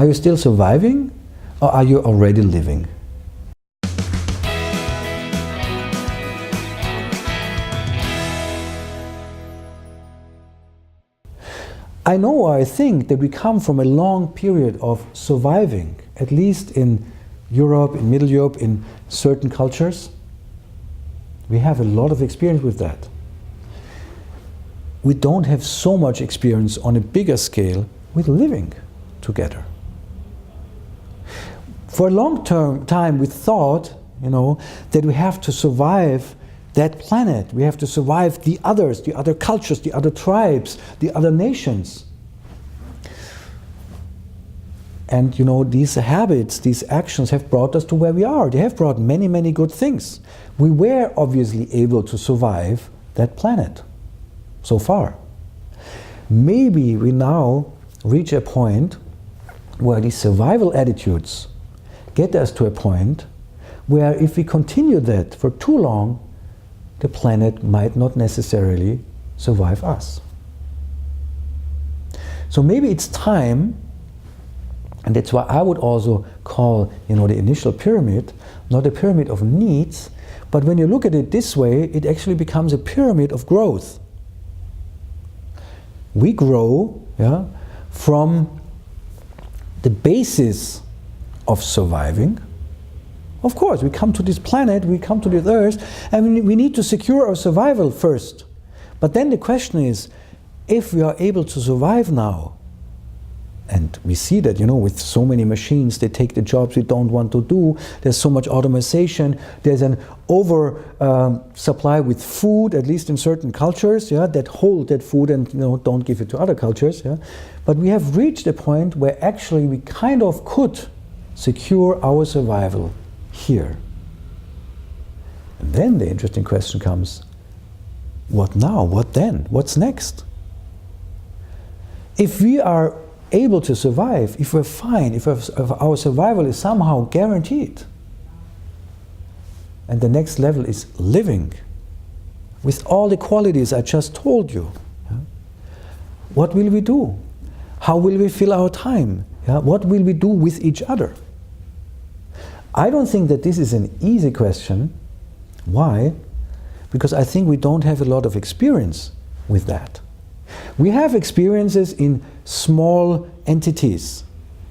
Are you still surviving, or are you already living? I know, or I think, that we come from a long period of surviving, at least in Europe, in Middle Europe, in certain cultures. We have a lot of experience with that. We don't have so much experience on a bigger scale with living together. For a long time we thought, that we have to survive that planet. We have to survive the others, the other cultures, the other tribes, the other nations. And these habits, these actions have brought us to where we are. They have brought many, many good things. We were obviously able to survive that planet so far. Maybe we now reach a point where these survival attitudes get us to a point where if we continue that for too long, the planet might not necessarily survive us. So maybe it's time, and that's why I would also call the initial pyramid not a pyramid of needs, but when you look at it this way, it actually becomes a pyramid of growth. We grow from the basis of surviving. Of course, we come to this planet, we come to this earth, and we need to secure our survival first. But then the question is, if we are able to survive now, and we see that, with so many machines, they take the jobs we don't want to do, there's so much automation, there's an supply with food, at least in certain cultures, that hold that food and don't give it to other cultures. But we have reached a point where actually we kind of could secure our survival here. And then the interesting question comes, what now? What then? What's next? If we are able to survive, if we're fine, if our survival is somehow guaranteed, and the next level is living with all the qualities I just told you, what will we do? How will we fill our time? What will we do with each other? I don't think that this is an easy question. Why? Because I think we don't have a lot of experience with that. We have experiences in small entities.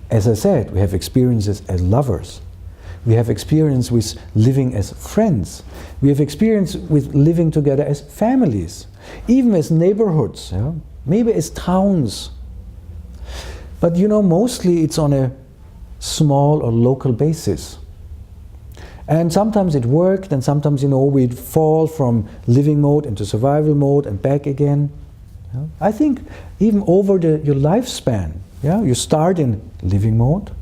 As I said, we have experiences as lovers. We have experience with living as friends. We have experience with living together as families, even as neighborhoods, maybe as towns. But mostly it's on a small or local basis. And sometimes it worked, and sometimes, we'd fall from living mode into survival mode and back again. I think even over your lifespan, you start in living mode.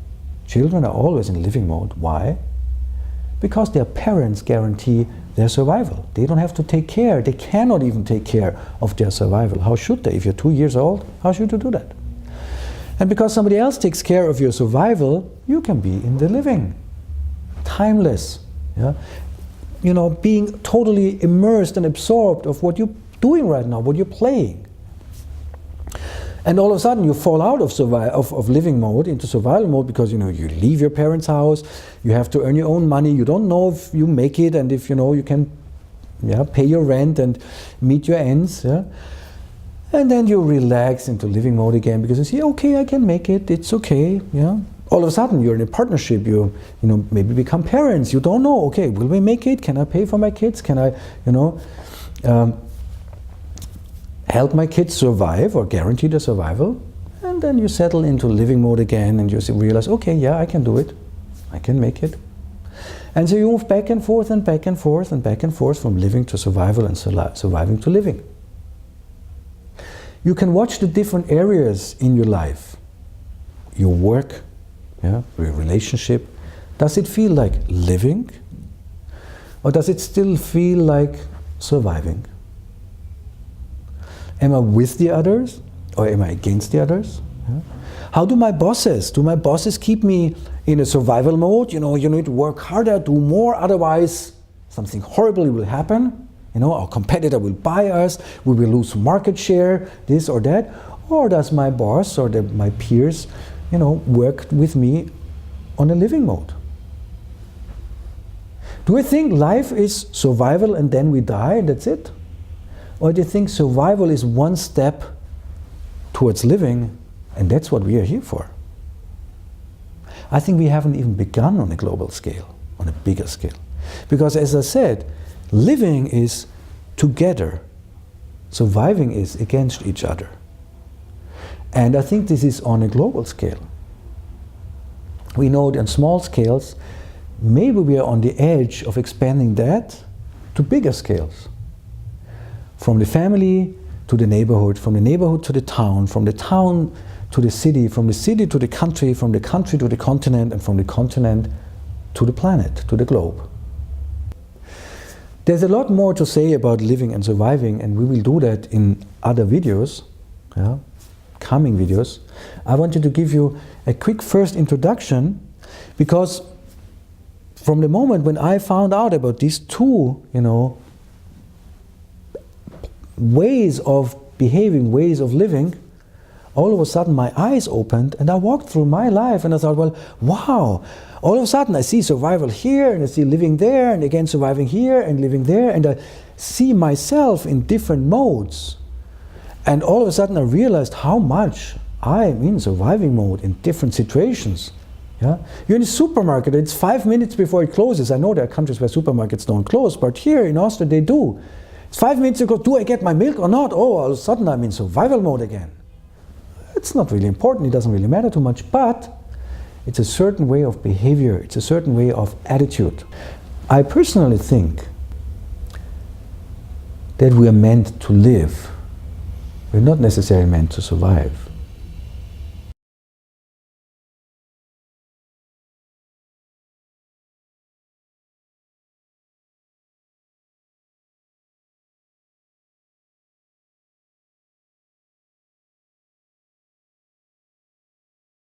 Children are always in living mode. Why? Because their parents guarantee their survival. They don't have to take care. They cannot even take care of their survival. How should they? If you're 2 years old, how should you do that? And because somebody else takes care of your survival, you can be in the living. Timeless. Being totally immersed and absorbed of what you're doing right now, what you're playing. And all of a sudden you fall out of living mode into survival mode because you leave your parents' house, you have to earn your own money, you don't know if you make it and if you can pay your rent and meet your ends. And then you relax into living mode again because you see, okay, I can make it, it's okay. All of a sudden you're in a partnership, you maybe become parents, you don't know, okay, will we make it? Can I pay for my kids? Can I help my kids survive or guarantee their survival? And then you settle into living mode again and you realize, okay, yeah, I can do it. I can make it. And so you move back and forth and back and forth and back and forth from living to survival and surviving to living. You can watch the different areas in your life. Your work, your relationship. Does it feel like living? Or does it still feel like surviving? Am I with the others or am I against the others? How do my bosses keep me in a survival mode? You need to work harder, do more, otherwise something horrible will happen. Our competitor will buy us, we will lose market share, this or that. Or does my boss or my peers worked with me on a living mode. Do you think life is survival and then we die and that's it? Or do you think survival is one step towards living and that's what we are here for? I think we haven't even begun on a global scale, on a bigger scale. Because as I said, living is together, surviving is against each other. And I think this is on a global scale. We know that on small scales, maybe we are on the edge of expanding that to bigger scales. From the family to the neighborhood, from the neighborhood to the town, from the town to the city, from the city to the country, from the country to the continent, and from the continent to the planet, to the globe. There's a lot more to say about living and surviving, and we will do that in other videos, coming videos. I wanted to give you a quick first introduction, because from the moment when I found out about these two, ways of behaving, ways of living, all of a sudden my eyes opened and I walked through my life and I thought, well, wow, all of a sudden I see survival here and I see living there and again surviving here and living there, and I see myself in different modes. And all of a sudden I realized how much I am in surviving mode in different situations. You're in a supermarket, it's 5 minutes before it closes. I know there are countries where supermarkets don't close, but here in Austria they do. It's 5 minutes ago, do I get my milk or not? Oh, all of a sudden I'm in survival mode again. It's not really important, it doesn't really matter too much, but it's a certain way of behavior, it's a certain way of attitude. I personally think that we are meant to live. We're not necessarily meant to survive.